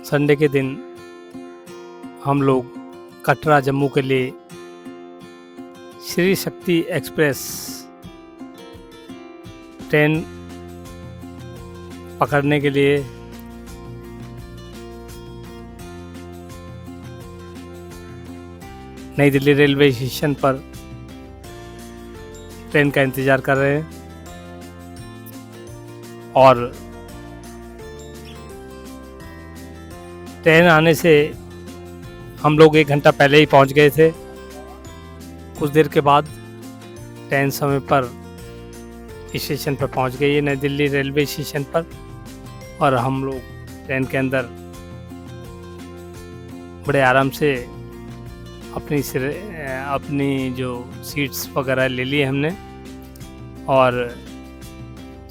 Sunday के दिन हम लोग कटरा जम्मू के लिए श्री शक्ति एक्सप्रेस ट्रेन पकड़ने के लिए नई दिल्ली रेलवे स्टेशन पर ट्रेन का इंतज़ार कर रहे हैं और ट्रेन आने से हम लोग 1 घंटा पहले ही पहुंच गए थे। कुछ देर के बाद ट्रेन समय पर स्टेशन पर पहुंच गई है, नई दिल्ली रेलवे स्टेशन पर, और हम लोग ट्रेन के अंदर बड़े आराम से अपनी जो सीट्स वगैरह ले लिए हमने और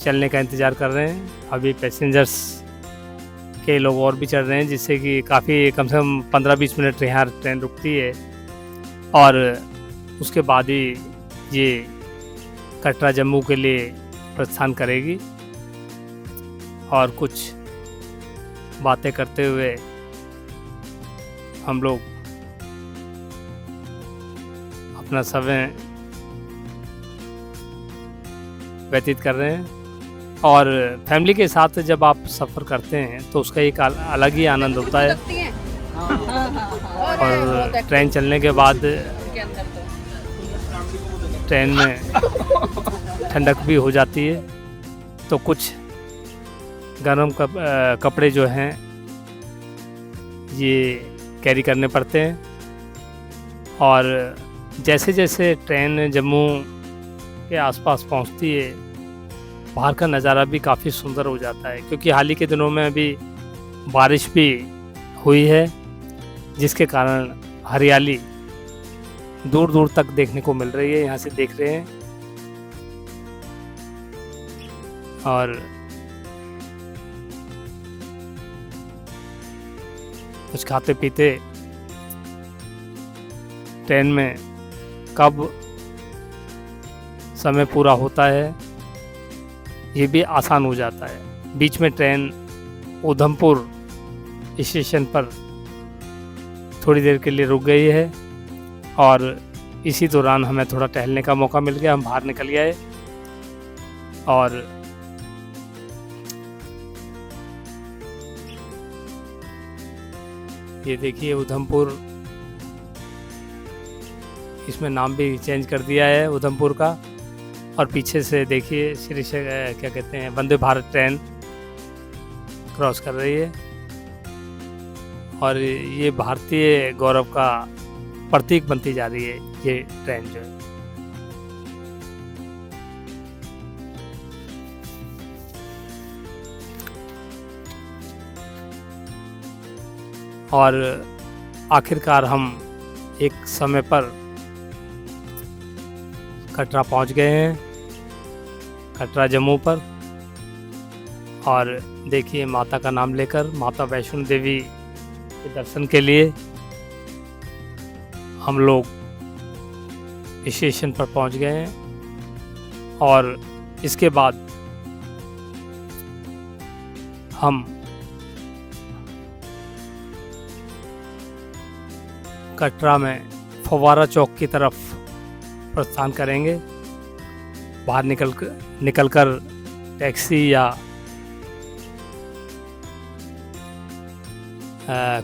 चलने का इंतज़ार कर रहे हैं। अभी पैसेंजर्स के लोग और भी चढ़ रहे हैं, जिससे कि काफ़ी कम से कम 15-20 मिनट यहाँ ट्रेन रुकती है और उसके बाद ही ये कटरा जम्मू के लिए प्रस्थान करेगी। और कुछ बातें करते हुए हम लोग अपना समय व्यतीत कर रहे हैं। और फैमिली के साथ जब आप सफ़र करते हैं तो उसका एक अलग ही आनंद होता है। और ट्रेन चलने के बाद ट्रेन में ठंडक भी हो जाती है, तो कुछ गर्म कपड़े जो हैं ये कैरी करने पड़ते हैं। और जैसे जैसे ट्रेन जम्मू के आसपास पहुंचती है, बाहर का नज़ारा भी काफ़ी सुंदर हो जाता है, क्योंकि हाल ही के दिनों में अभी बारिश भी हुई है, जिसके कारण हरियाली दूर दूर तक देखने को मिल रही है। यहाँ से देख रहे हैं और कुछ खाते पीते ट्रेन में कब समय पूरा होता है ये भी आसान हो जाता है। बीच में ट्रेन उधमपुर स्टेशन पर थोड़ी देर के लिए रुक गई है और इसी दौरान हमें थोड़ा टहलने का मौका मिल गया। हम बाहर निकल गए और ये देखिए उधमपुर, इसमें नाम भी चेंज कर दिया है उधमपुर का। और पीछे से देखिए क्या कहते हैं, वंदे भारत ट्रेन क्रॉस कर रही है और ये भारतीय गौरव का प्रतीक बनती जा रही है ये ट्रेन जो है। और आखिरकार हम एक समय पर कटरा पहुंच गए हैं, कटरा जम्मू पर। और देखिए माता का नाम लेकर माता वैष्णो देवी के दर्शन के लिए हम लोग स्टेशन पर पहुंच गए हैं। और इसके बाद हम कटरा में फव्वारा चौक की तरफ प्रस्थान करेंगे। बाहर निकलकर टैक्सी या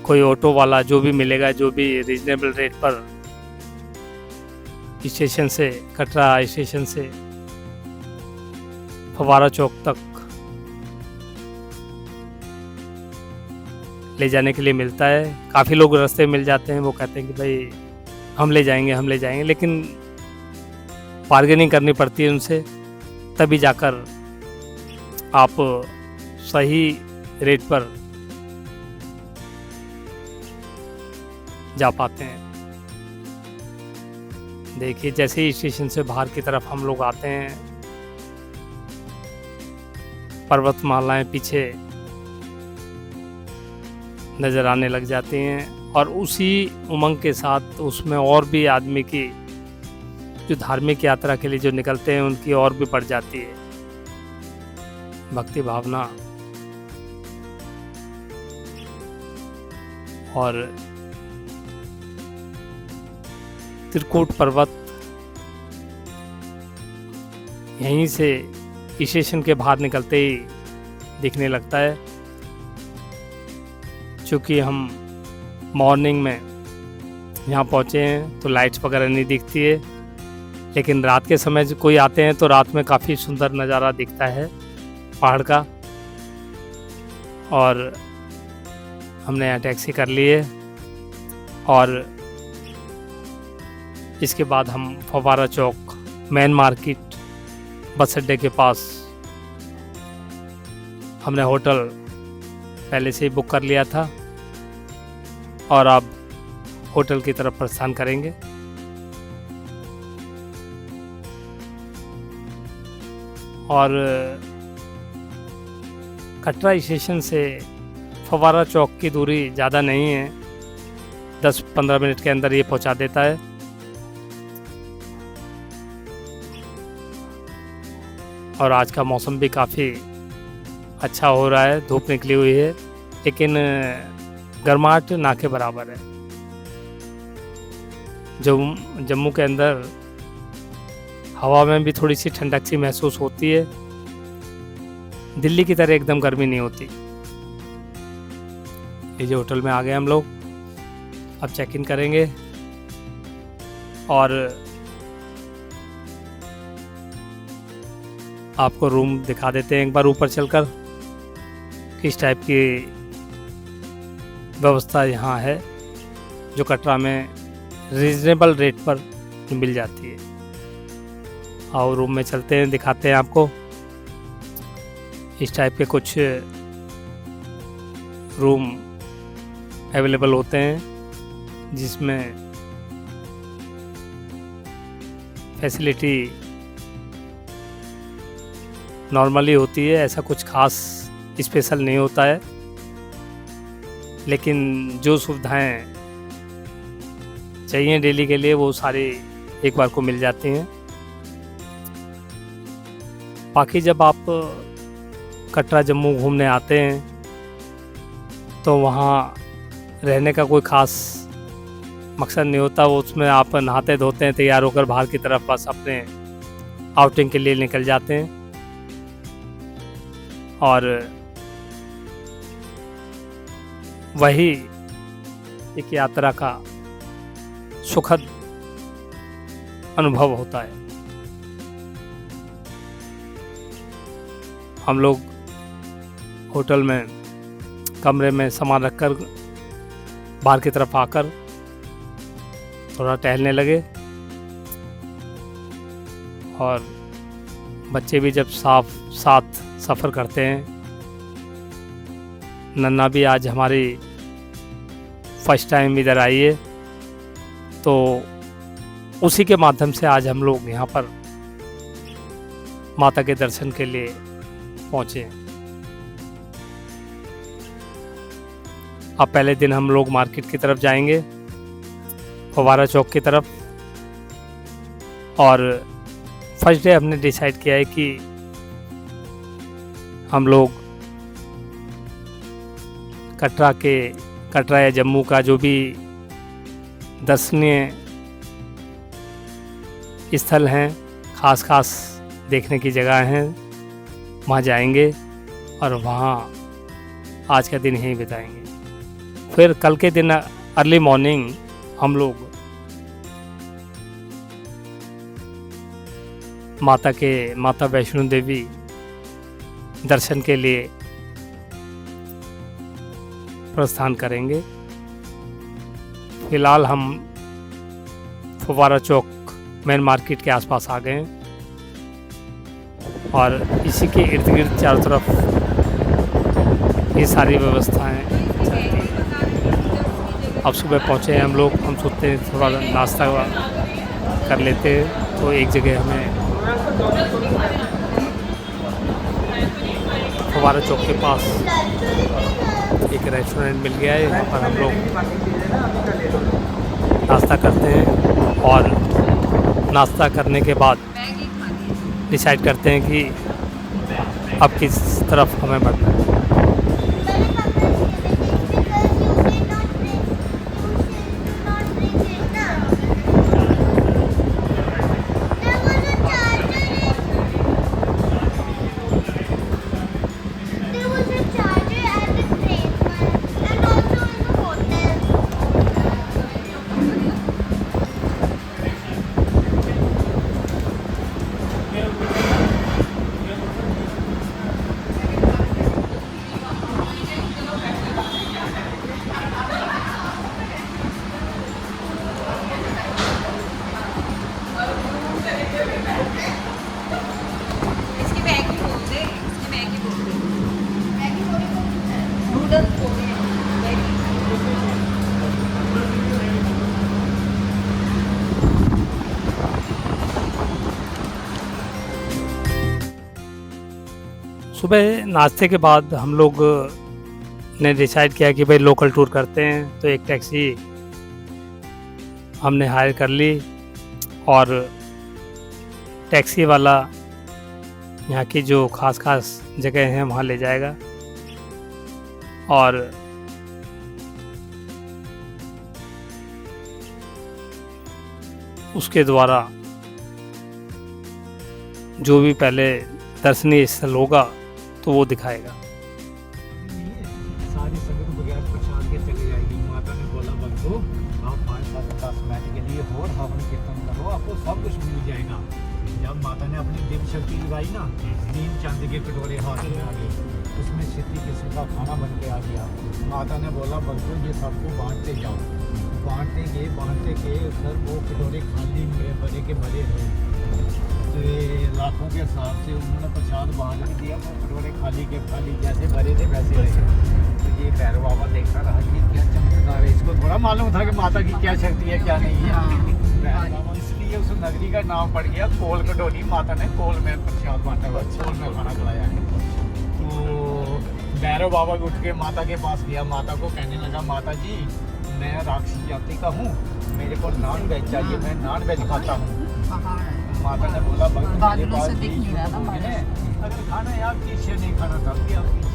कोई ऑटो वाला जो भी मिलेगा, जो भी रीजनेबल रेट पर स्टेशन से, कटरा स्टेशन से फव्वारा चौक तक ले जाने के लिए मिलता है। काफ़ी लोग रास्ते मिल जाते हैं, वो कहते हैं कि भाई हम ले जाएंगे, लेकिन बार्गेनिंग करनी पड़ती है उनसे, तभी जाकर आप सही रेट पर जा पाते हैं। देखिए जैसे ही स्टेशन से बाहर की तरफ हम लोग आते हैं, पर्वतमालाएं पीछे नज़र आने लग जाती हैं और उसी उमंग के साथ उसमें और भी आदमी की जो धार्मिक यात्रा के लिए जो निकलते हैं उनकी और भी बढ़ जाती है भक्ति भावना। और त्रिकूट पर्वत यहीं से स्टेशन के बाहर निकलते ही दिखने लगता है। चूँकि हम मॉर्निंग में यहाँ पहुँचे हैं तो लाइट्स वगैरह नहीं दिखती है, लेकिन रात के समय जो कोई आते हैं तो रात में काफ़ी सुंदर नज़ारा दिखता है पहाड़ का। और हमने यहाँ टैक्सी कर ली है और इसके बाद हम फव्वारा चौक मेन मार्केट बस अड्डे के पास हमने होटल पहले से ही बुक कर लिया था और अब होटल की तरफ प्रस्थान करेंगे। और कटरा स्टेशन से फव्वारा चौक की दूरी ज़्यादा नहीं है, 10-15 मिनट के अंदर ये पहुंचा देता है। और आज का मौसम भी काफ़ी अच्छा हो रहा है, धूप निकली हुई है, लेकिन गर्माहट ना के बराबर है। जम्मू के अंदर हवा में भी थोड़ी सी ठंडक सी महसूस होती है, दिल्ली की तरह एकदम गर्मी नहीं होती। ये जो होटल में आ गए हम लोग, अब चेक इन करेंगे और आपको रूम दिखा देते हैं एक बार ऊपर चलकर, किस टाइप की व्यवस्था यहाँ है जो कटरा में रीजनेबल रेट पर मिल जाती है। और रूम में चलते हैं, दिखाते हैं आपको। इस टाइप के कुछ रूम अवेलेबल होते हैं जिसमें फैसिलिटी नॉर्मली होती है, ऐसा कुछ खास स्पेशल नहीं होता है, लेकिन जो सुविधाएं चाहिए डेली के लिए वो सारी एक बार को मिल जाती हैं। बाकी जब आप कटरा जम्मू घूमने आते हैं तो वहाँ रहने का कोई ख़ास मकसद नहीं होता, वो उसमें आप नहाते धोते हैं, तैयार होकर बाहर की तरफ बस अपने आउटिंग के लिए निकल जाते हैं। और वही एक यात्रा का सुखद अनुभव होता है। हम लोग होटल में कमरे में सामान रखकर बाहर की तरफ आकर थोड़ा टहलने लगे और बच्चे भी जब साथ सफ़र करते हैं। नन्ना भी आज हमारी फर्स्ट टाइम इधर आई है, तो उसी के माध्यम से आज हम लोग यहाँ पर माता के दर्शन के लिए पहुँचे। अब पहले दिन हम लोग मार्केट की तरफ जाएंगे, फव्वारा चौक की तरफ। और फर्स्ट डे हमने डिसाइड किया है कि हम लोग कटरा या जम्मू का जो भी दर्शनीय स्थल हैं, खास देखने की जगह हैं, वहाँ जाएंगे और वहाँ आज का दिन यहीं बिताएंगे। फिर कल के दिन अर्ली मॉर्निंग हम लोग माता वैष्णो देवी दर्शन के लिए प्रस्थान करेंगे। फिलहाल हम फव्वारा चौक मेन मार्केट के आसपास आ गए हैं और इसी के इर्द गिर्द चारों तरफ ये सारी व्यवस्थाएं चलती हैं। अब सुबह पहुँचे हैं हम लोग, हम सोचते हैं थोड़ा नाश्ता कर लेते हैं, तो एक जगह हमें फव्वारा चौक के पास एक रेस्टोरेंट मिल गया है। यहाँ पर हम लोग नाश्ता करते हैं और नाश्ता करने के बाद डिसाइड करते हैं कि अब किस तरफ हमें बढ़ना है। सुबह नाश्ते के बाद हम लोग ने डिसाइड किया कि भाई लोकल टूर करते हैं, तो एक टैक्सी हमने हायर कर ली और टैक्सी वाला यहाँ की जो खास जगह हैं वहाँ ले जाएगा और उसके द्वारा जो भी पहले दर्शनीय स्थल होगा तो वो दिखाएगा। सारी संगत बगैर प्रसाद के चली जाएगी। माता ने बोला बंधु आप 5-10 मिनट के लिए और हवन कीर्तन करो, आपको सब कुछ मिल जाएगा। जब माता ने अपनी दिव्य शक्ति लगाई ना, 3 चांदी के कटोरे हाथ में आ गए, उसमें 36 किस्म का खाना बन के आ गया। माता ने बोला बंधु ये सबको बांटते जाओ। बांटते गए सर वो कटोरे खाली बड़े के बड़े रहे, तो ये लाखों के हिसाब से उन्होंने प्रसाद बांट भी दिया। वो कटोरे खाली के खाली जैसे भरे थे वैसे रहे। तो ये भैरव बाबा देखता रहा कि क्या चमत्कार है। इसको थोड़ा मालूम था कि माता की क्या शक्ति है क्या नहीं है। भैरव बाबा इसलिए उस नगरी का नाम पड़ गया कोल कटोरी। माता ने कोल में प्रसाद बांटा हुआ, कोल में खाना खिलाया है। तो भैरव बाबा उठ के माता के पास गया, माता को कहने लगा माता जी मैं राक्षसी जाति का हूँ, मेरे को नॉन वेज चाहिए, मैं नॉन वेज खाता हूँ। माता ने बोला बादलों से दिख नहीं रहा था अगर खाना है आप पीछे नहीं खाना था कि आप पीछे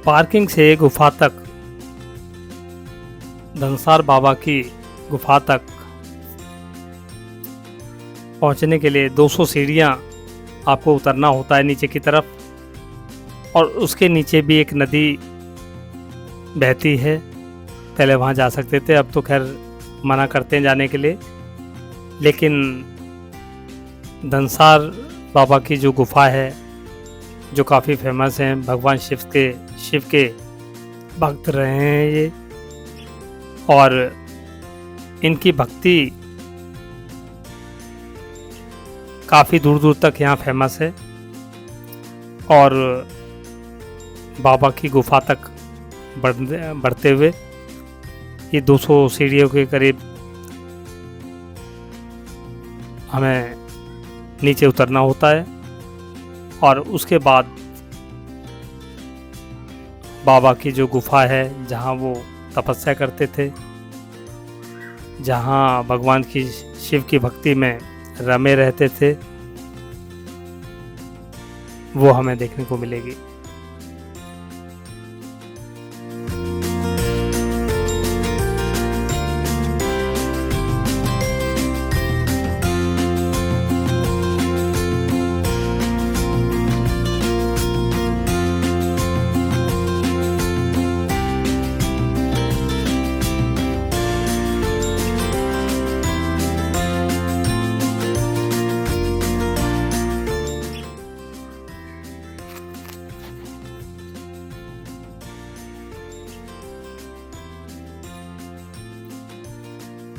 पार्किंग से गुफा तक, धनसार बाबा की गुफा तक पहुंचने के लिए 200 सीढ़ियां आपको उतरना होता है नीचे की तरफ, और उसके नीचे भी एक नदी बहती है। पहले वहां जा सकते थे, अब तो खैर मना करते हैं जाने के लिए। लेकिन धनसार बाबा की जो गुफा है, जो काफ़ी फेमस हैं, भगवान शिव के भक्त रहे हैं ये, और इनकी भक्ति काफ़ी दूर दूर तक यहाँ फेमस है। और बाबा की गुफा तक बढ़ते हुए ये 200 सीढ़ियों के करीब हमें नीचे उतरना होता है, और उसके बाद बाबा की जो गुफा है जहाँ वो तपस्या करते थे, जहाँ भगवान की शिव की भक्ति में रमे रहते थे, वो हमें देखने को मिलेगी।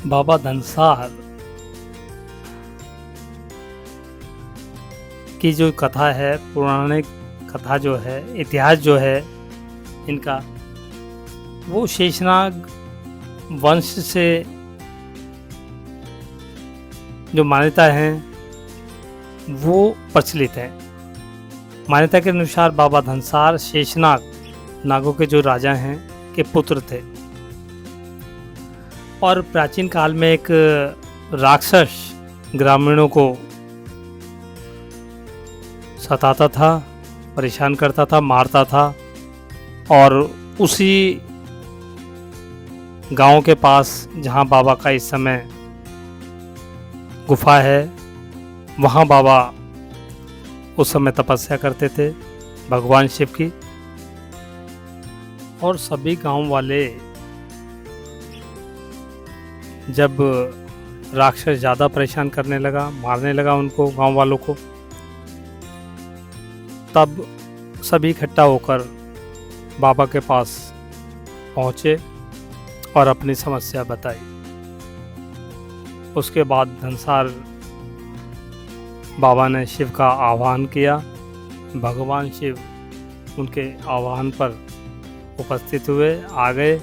बाबा धनसार की जो कथा है, पौराणिक कथा जो है, इतिहास जो है इनका, वो शेषनाग वंश से जो मान्यता है वो प्रचलित है। मान्यता के अनुसार बाबा धनसार शेषनाग नागों के जो राजा हैं के पुत्र थे, और प्राचीन काल में एक राक्षस ग्रामीणों को सताता था, परेशान करता था, मारता था, और उसी गांव के पास जहां बाबा का इस समय गुफा है, वहां बाबा उस समय तपस्या करते थे भगवान शिव की। और सभी गांव वाले जब राक्षस ज़्यादा परेशान करने लगा, मारने लगा उनको, गांव वालों को, तब सभी इकट्ठा होकर बाबा के पास पहुँचे और अपनी समस्या बताई। उसके बाद धनसार बाबा ने शिव का आह्वान किया। भगवान शिव उनके आह्वान पर उपस्थित हुए, आ गए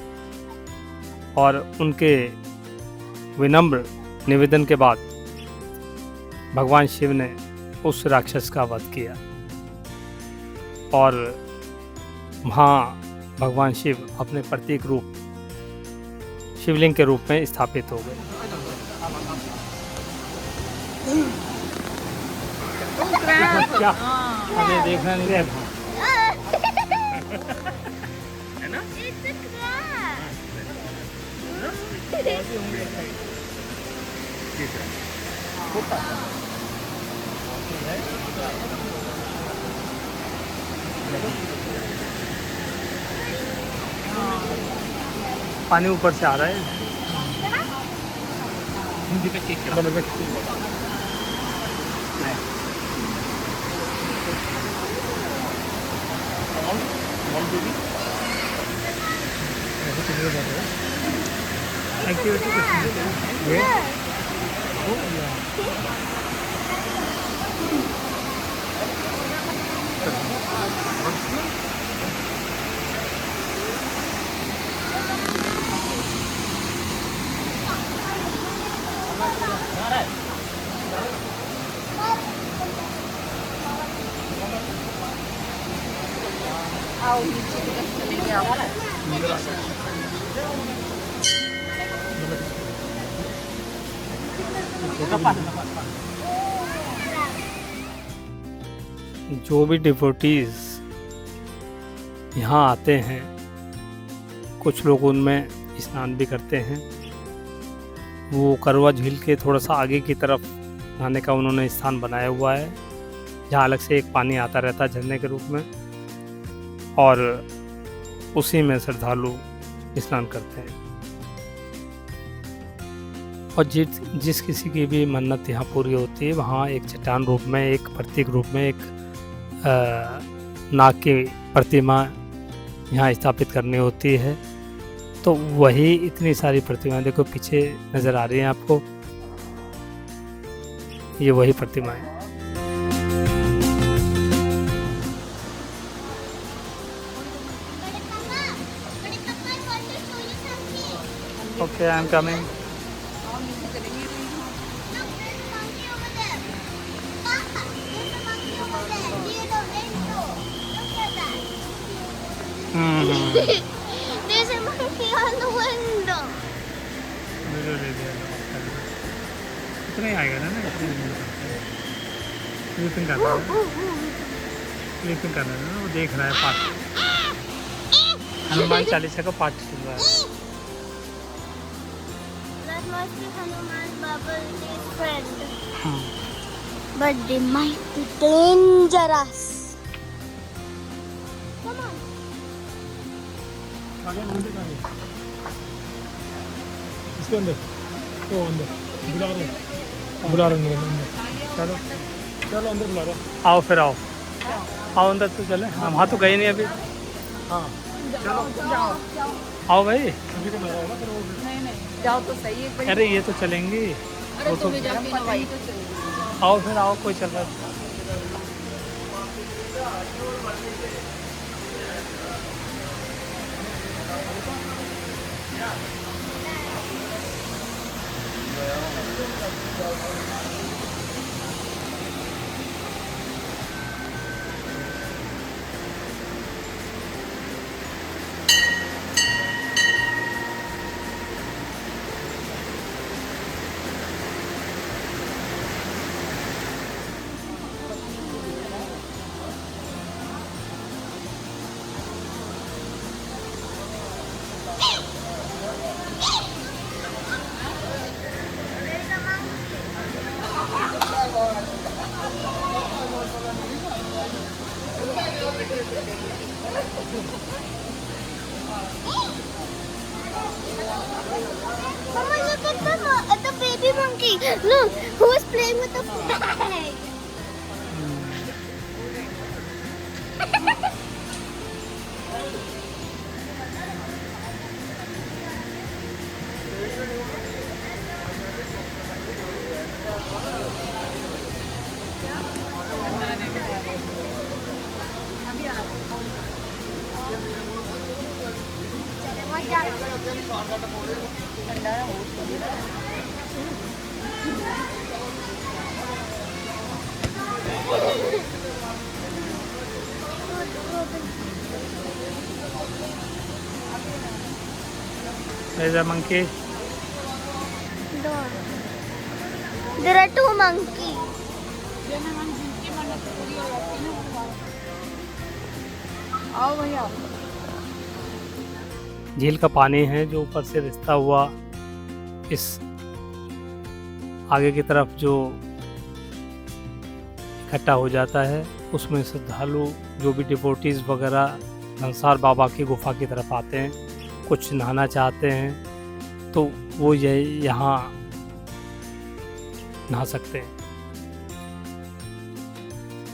और उनके विनम्र निवेदन के बाद भगवान शिव ने उस राक्षस का वध किया और वहाँ भगवान शिव अपने प्रतीक रूप शिवलिंग के रूप में स्थापित हो गए। क्या अभी देखना नहीं है ना? पानी ऊपर से आ रहा है। आओ नीचे की तरफ चलेंगे आप। जो भी डिवोटीज यहाँ आते हैं, कुछ लोग उनमें स्नान भी करते हैं। वो करवा झील के थोड़ा सा आगे की तरफ नहाने का उन्होंने स्थान बनाया हुआ है, जहाँ अलग से एक पानी आता रहता है झरने के रूप में, और उसी में श्रद्धालु स्नान करते हैं। और जिस किसी की भी मन्नत यहाँ पूरी होती है, वहाँ एक चट्टान रूप में, एक प्रतीक रूप में एक नाग की प्रतिमा यहाँ स्थापित करनी होती है। तो वही इतनी सारी प्रतिमाएं देखो पीछे नज़र आ रही हैं आपको, ये वही प्रतिमाएं। Okay, I am coming. आओ नीचे चलेंगे। There's a monkey on the window. इतना ही आएगा ना, स्लीपिंग कर रहा है, स्लीपिंग कर रहा है ना, वो देख रहा है पाठ, हनुमान चालीसा का पाठ सुन रहा है। That must be Hanuman Baba's friend. But they might be dangerous. Come on. इसके अंदर वो अंदर बुला रहे हैं। चलो चलो अंदर बुला रहे हैं। आओ फिर आओ अंदर तो चले, हम वहाँ तो गए नहीं अभी। हाँ जाओ आओ भाई। अभी तो मेरा होगा फिर वो नहीं जाओ तो सही है। एक अरे ये तो चलेंगी, अरे वो तो तुम्हें जाके ना भाई तो चलेंगे। आओ फिर आओ, कोई चल रहा है। Mama, look at the baby monkey. Look, who is playing with the flag? ठंडा है There's a monkey. There are two monkeys. आओ भैया झील का पानी है जो ऊपर से रिसता हुआ इस आगे की तरफ जो इकट्ठा हो जाता है, उसमें श्रद्धालु जो भी डिवोटीज वगैरह धनसार बाबा की गुफा की तरफ आते हैं, कुछ नहाना चाहते हैं तो वो यहाँ नहा सकते हैं।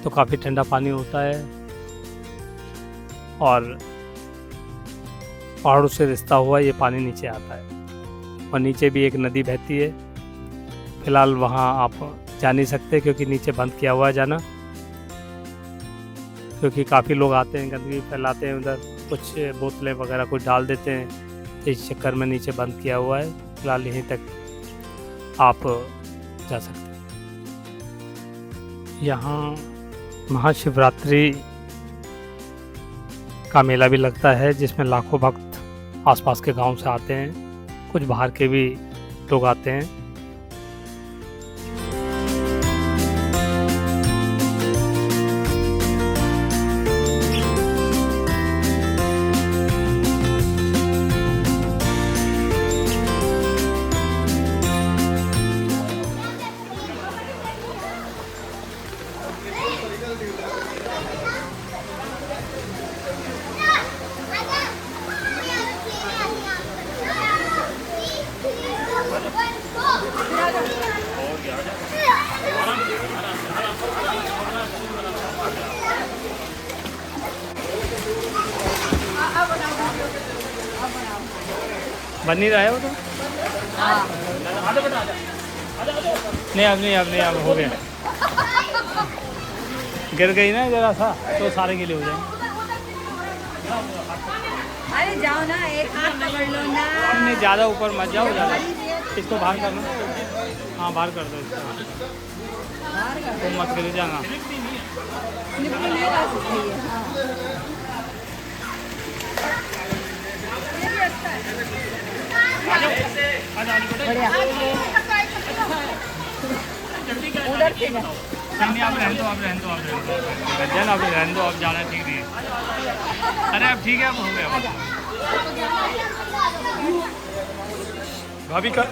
तो काफ़ी ठंडा पानी होता है और पहाड़ों से रिसता हुआ ये पानी नीचे आता है और नीचे भी एक नदी बहती है। फिलहाल वहाँ आप जा नहीं सकते क्योंकि नीचे बंद किया हुआ है जाना, क्योंकि काफ़ी लोग आते हैं, गंदगी फैलाते हैं, उधर कुछ बोतलें वगैरह कुछ डाल देते हैं, इस चक्कर में नीचे बंद किया हुआ है। फिलहाल यहीं तक आप जा सकते हैं। यहाँ महाशिवरात्रि का मेला भी लगता है जिसमें लाखों भक्त आसपास के गांव से आते हैं, कुछ बाहर के भी लोग आते हैं। बन नहीं रहा है वो तो। नहीं अब हो गया, गिर गई ना जरा सा तो सारे के लिए हो जाएंगे। अरे जाओ ना, एक हाथ पकड़ लो ना। नहीं ज़्यादा ऊपर मत जाओ, ज़्यादा इसको बाहर कर लो। हाँ बाहर कर दो इसको, तो मत गिर जाना। उधर से नहीं आप रहने दो, आप रहने दो, आप जाना ठीक नहीं है। अरे अब ठीक है, अब हो गया भाभी का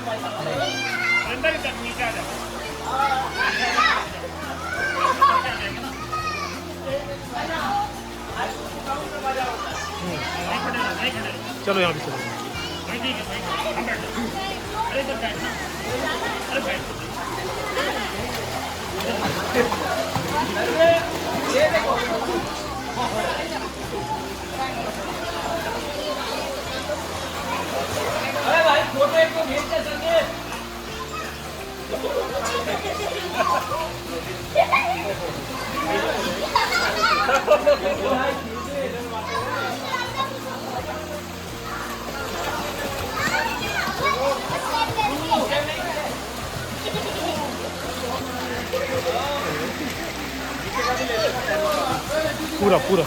चलो यहाँ भी चलो। अरे भाई फोटो एक को भेज दे सके। पूरा पूरा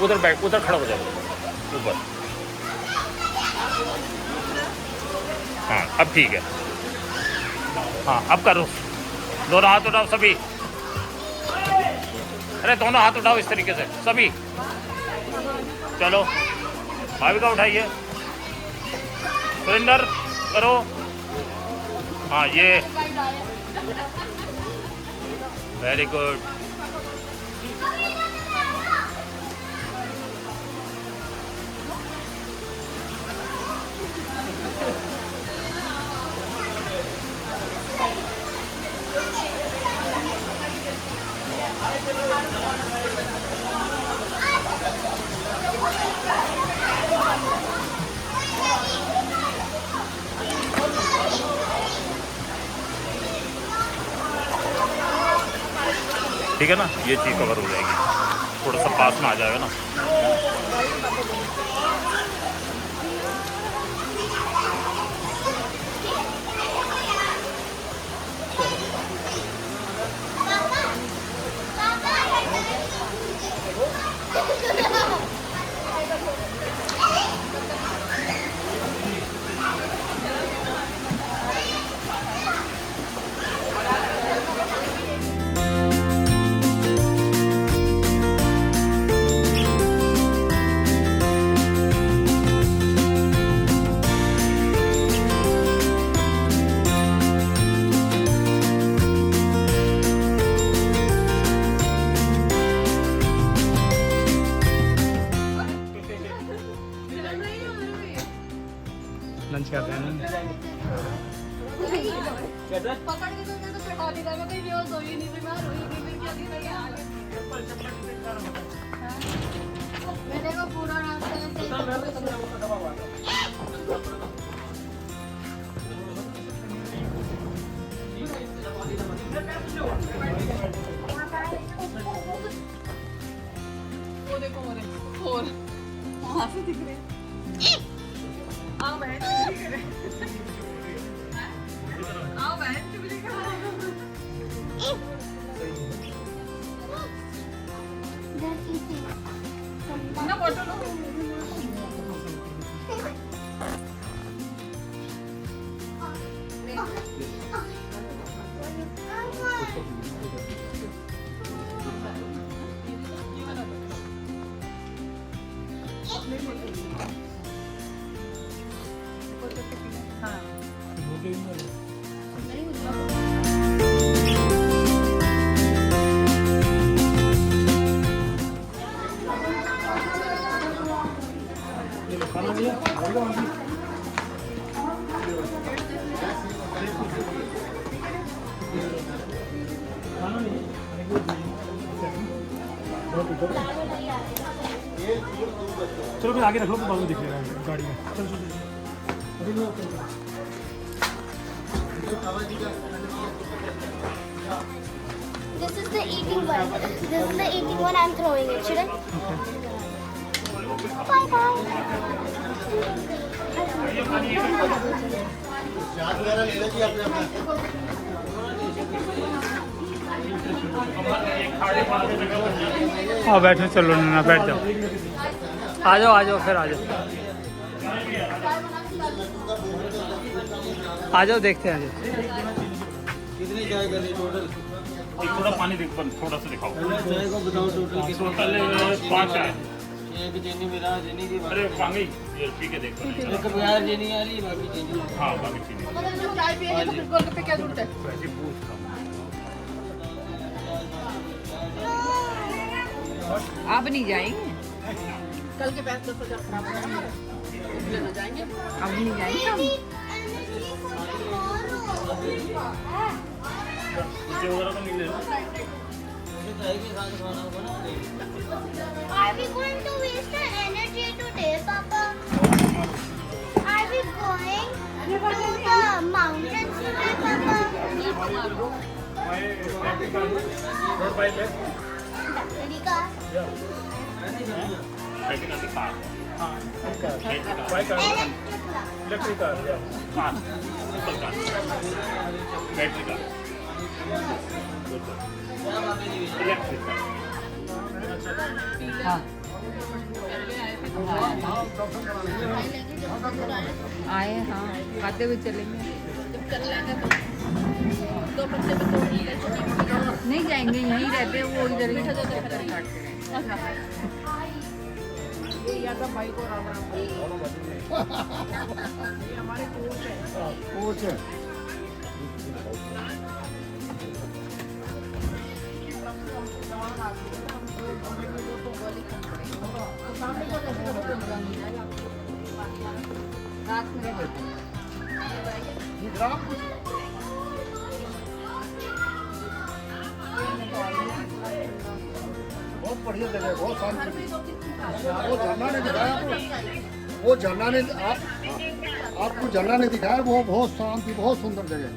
उधर बैठ, उधर खड़ा हो जाओ ऊपर। हाँ अब ठीक है। हाँ अब करो, दोनों हाथ उठाओ सभी। अरे दोनों हाथ उठाओ इस तरीके से सभी। चलो भाभी का उठाइए, सुरेंद्र करो। हाँ ये वेरी गुड। ठीक है ना, ये चीज़ कवर हो जाएगी, थोड़ा सा पास में आ जाएगा ना। लंच कर रहे हैं ना। पकड़ के तो मेरे को चढ़ा दी था, मैं कहीं बेहोश हो ही नहीं थी, मैं रोई नहीं थी, क्या थी भैया मैंने को पूरा रास्ता वो देखो और वहाँ से दिख रहे आओ बहन आओ बहन चुपड़ी का ना फोटो लो चलो फिर आगे रख लो तो बाद में दिख लेगा गाड़ी में। चलो चलो This is the eating one. This is the eating one. I'm throwing it. Should I? Bye bye. हाँ बैठो, चलो ना बैठ जाओ, आ जाओ फिर आ जाओ देखते हैं। कितनी चाय कर रही टोटल? एक थोड़ा पानी देखो, थोड़ा सा दिखाओ। चाय को बताओ टोटल टोटल 5 चाय। एक चीनी मिला, चीनी की अरे पानी ये पी के देखो। एक बगैर चीनी आ रही, बाकी चीनी। हाँ बाकी चीनी चाय पिएंगे तो फिर गोलगप्पे क्या जरूरत है? वैसे पूछ रहा हूँ। आप नहीं जाएंगे? कल के पैसे 10,000 खराब हो जाएंगे, लेना जाएंगे? अब नहीं जाएंगे हम। नीचे वगैरह तो नहीं ले लो। Are we going to waste our energy today, Papa? Are we going to the mountains today, Papa? Ready, car? Battery का car. Electric car car simple car battery car electric car. आए हाँ खाते हुए चलेंगे, जब चल लेंगे तो 2 बच्चे में तोड़ लेंगे। नहीं जाएंगे, यहीं रहते हैं, वो इधर ही काटते रहेंगे। या तो भाई को राम राम ये हमारे कोच है। रात में बहुत बढ़िया जगह है, बहुत शांति। वो झरना ने दिखाया आपको, वो झरना ने आपको झरना ने दिखाया, वो बहुत शांति, बहुत सुंदर जगह है।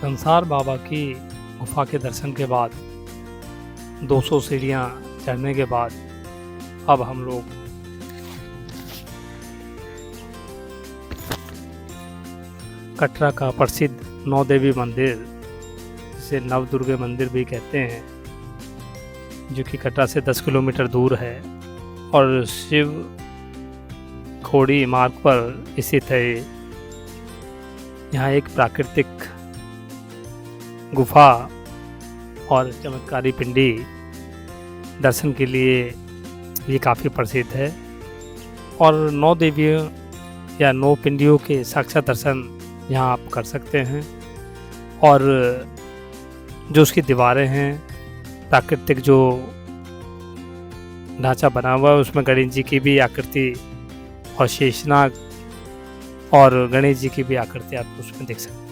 कंसार बाबा की गुफा के दर्शन के बाद 200 सीढ़ियाँ चढ़ने के बाद अब हम लोग कटरा का प्रसिद्ध नौ देवी मंदिर, जिसे नवदुर्गे मंदिर भी कहते हैं, जो कि कटरा से 10 किलोमीटर दूर है और शिव खोड़ी मार्ग पर स्थित है। यहाँ एक प्राकृतिक गुफा और चमत्कारी पिंडी दर्शन के लिए ये काफ़ी प्रसिद्ध है और 9 देवियों या 9 पिंडियों के साक्षात दर्शन यहाँ आप कर सकते हैं। और जो उसकी दीवारें हैं, प्राकृतिक जो ढांचा बना हुआ है, उसमें गणेश जी की भी आकृति और शेषनाग और गणेश जी की भी आकृति आप उसमें देख सकते हैं।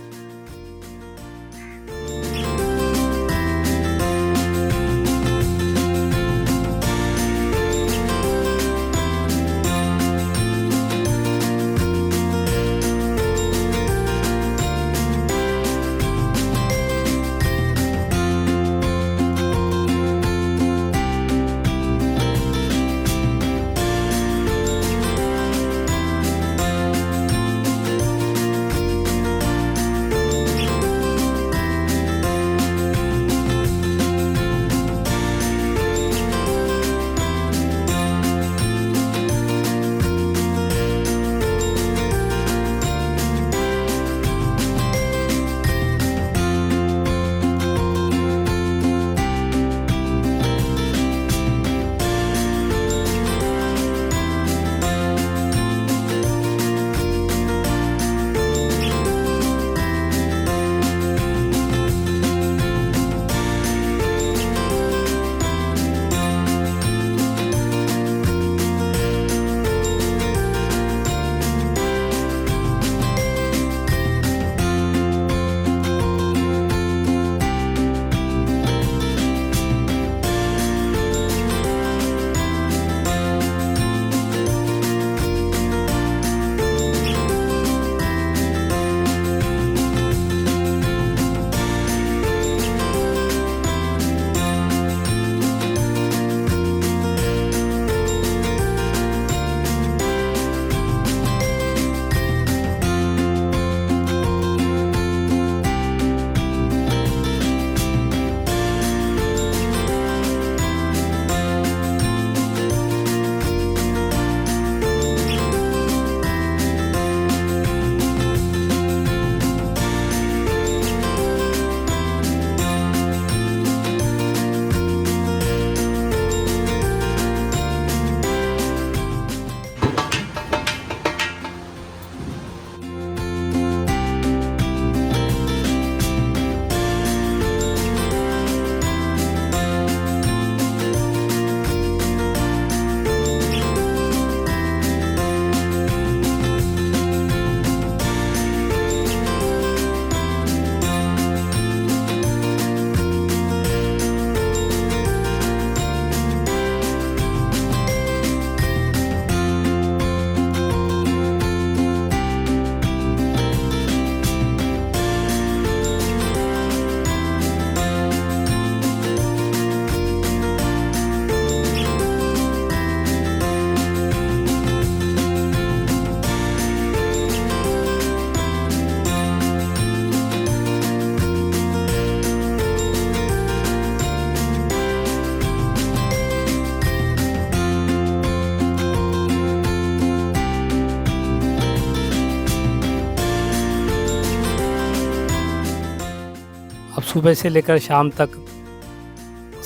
सुबह से लेकर शाम तक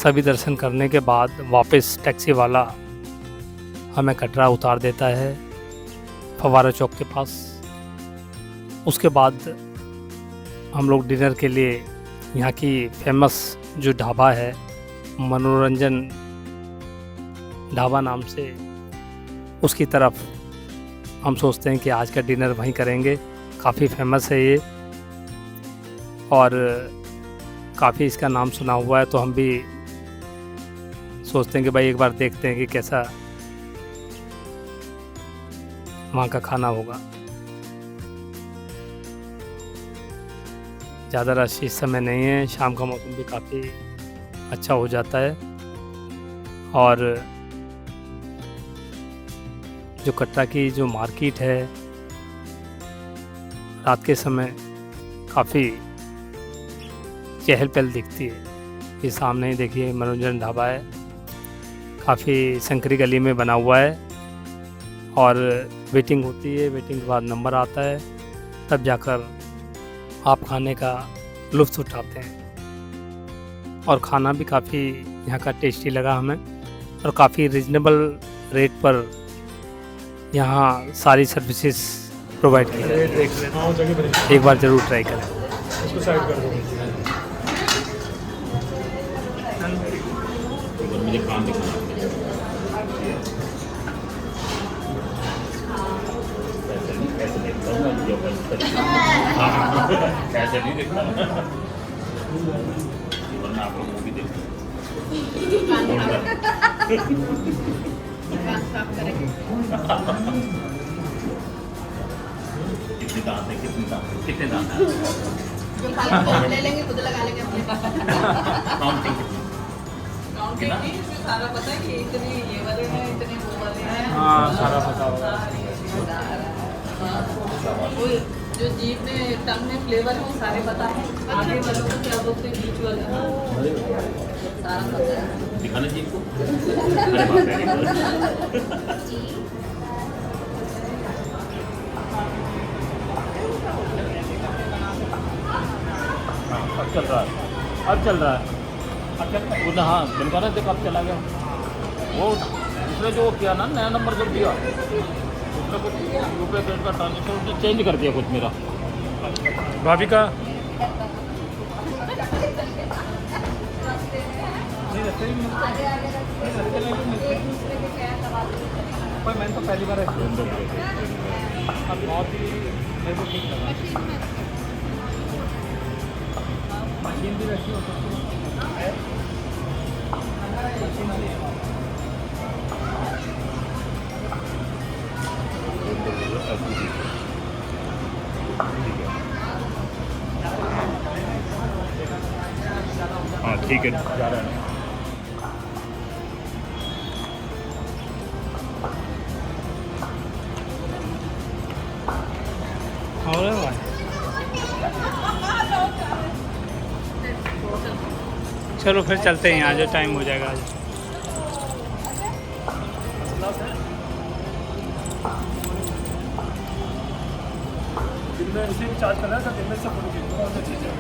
सभी दर्शन करने के बाद वापस टैक्सी वाला हमें कटरा उतार देता है फव्वारा चौक के पास। उसके बाद हम लोग डिनर के लिए यहाँ की फेमस जो ढाबा है, मनोरंजन ढाबा नाम से, उसकी तरफ हम सोचते हैं कि आज का डिनर वहीं करेंगे। काफ़ी फेमस है ये और काफ़ी इसका नाम सुना हुआ है, तो हम भी सोचते हैं कि भाई एक बार देखते हैं कि कैसा वहाँ का खाना होगा। ज़्यादा रश इस समय नहीं है, शाम का मौसम भी काफ़ी अच्छा हो जाता है और जो कटरा की जो मार्केट है रात के समय काफ़ी चहल पहल दिखती है। ये सामने ही देखिए मनोरंजन ढाबा है, काफ़ी संकरी गली में बना हुआ है और वेटिंग होती है। वेटिंग के बाद नंबर आता है, तब जाकर आप खाने का लुत्फ़ उठाते हैं। और खाना भी काफ़ी यहाँ का टेस्टी लगा हमें और काफ़ी रिजनेबल रेट पर यहाँ सारी सर्विसेज प्रोवाइड की जाती है। एक बार ज़रूर ट्राई करें। मुझे काम दिखाना ऐसे नहीं देखता वरना आप लोग मूवी देखते कितने दांत है, कितने दांत है ले लेंगे, खुद लगा लेंगे अपने काउंटिंग कितना? सारा पता है कि इतने ये वाले हैं, इतने वो वाले हैं। हाँ, सारा पता होगा। वो जो जीभ में टंग में फ्लेवर है वो सारे पता है। आगे वालों को क्या बोलते हैं, बीच वाले सारा पता है। दिखाना जी को। अरे बाप रे। अब चल रहा है, अब चल रहा है। अब चल वो ना, हाँ बनका ना देख अब चला गया वो। उसने जो किया ना नया नंबर जब दिया उसने कुछ रुपये क्रेडिट का ट्रांजेक्शन उसने चेंज कर दिया कुछ मेरा। भाभी का मैंने तो पहली बार अब बहुत ही मेरे को ठीक लगा। मशीन भी वैसी हो सकती है। हाँ ठीक है, जा रहा है। चलो फिर चलते हैं, यहाँ जो टाइम हो जाएगा आज। दिन में इसे चार्ज करना था, दिन में सब चीज़ है।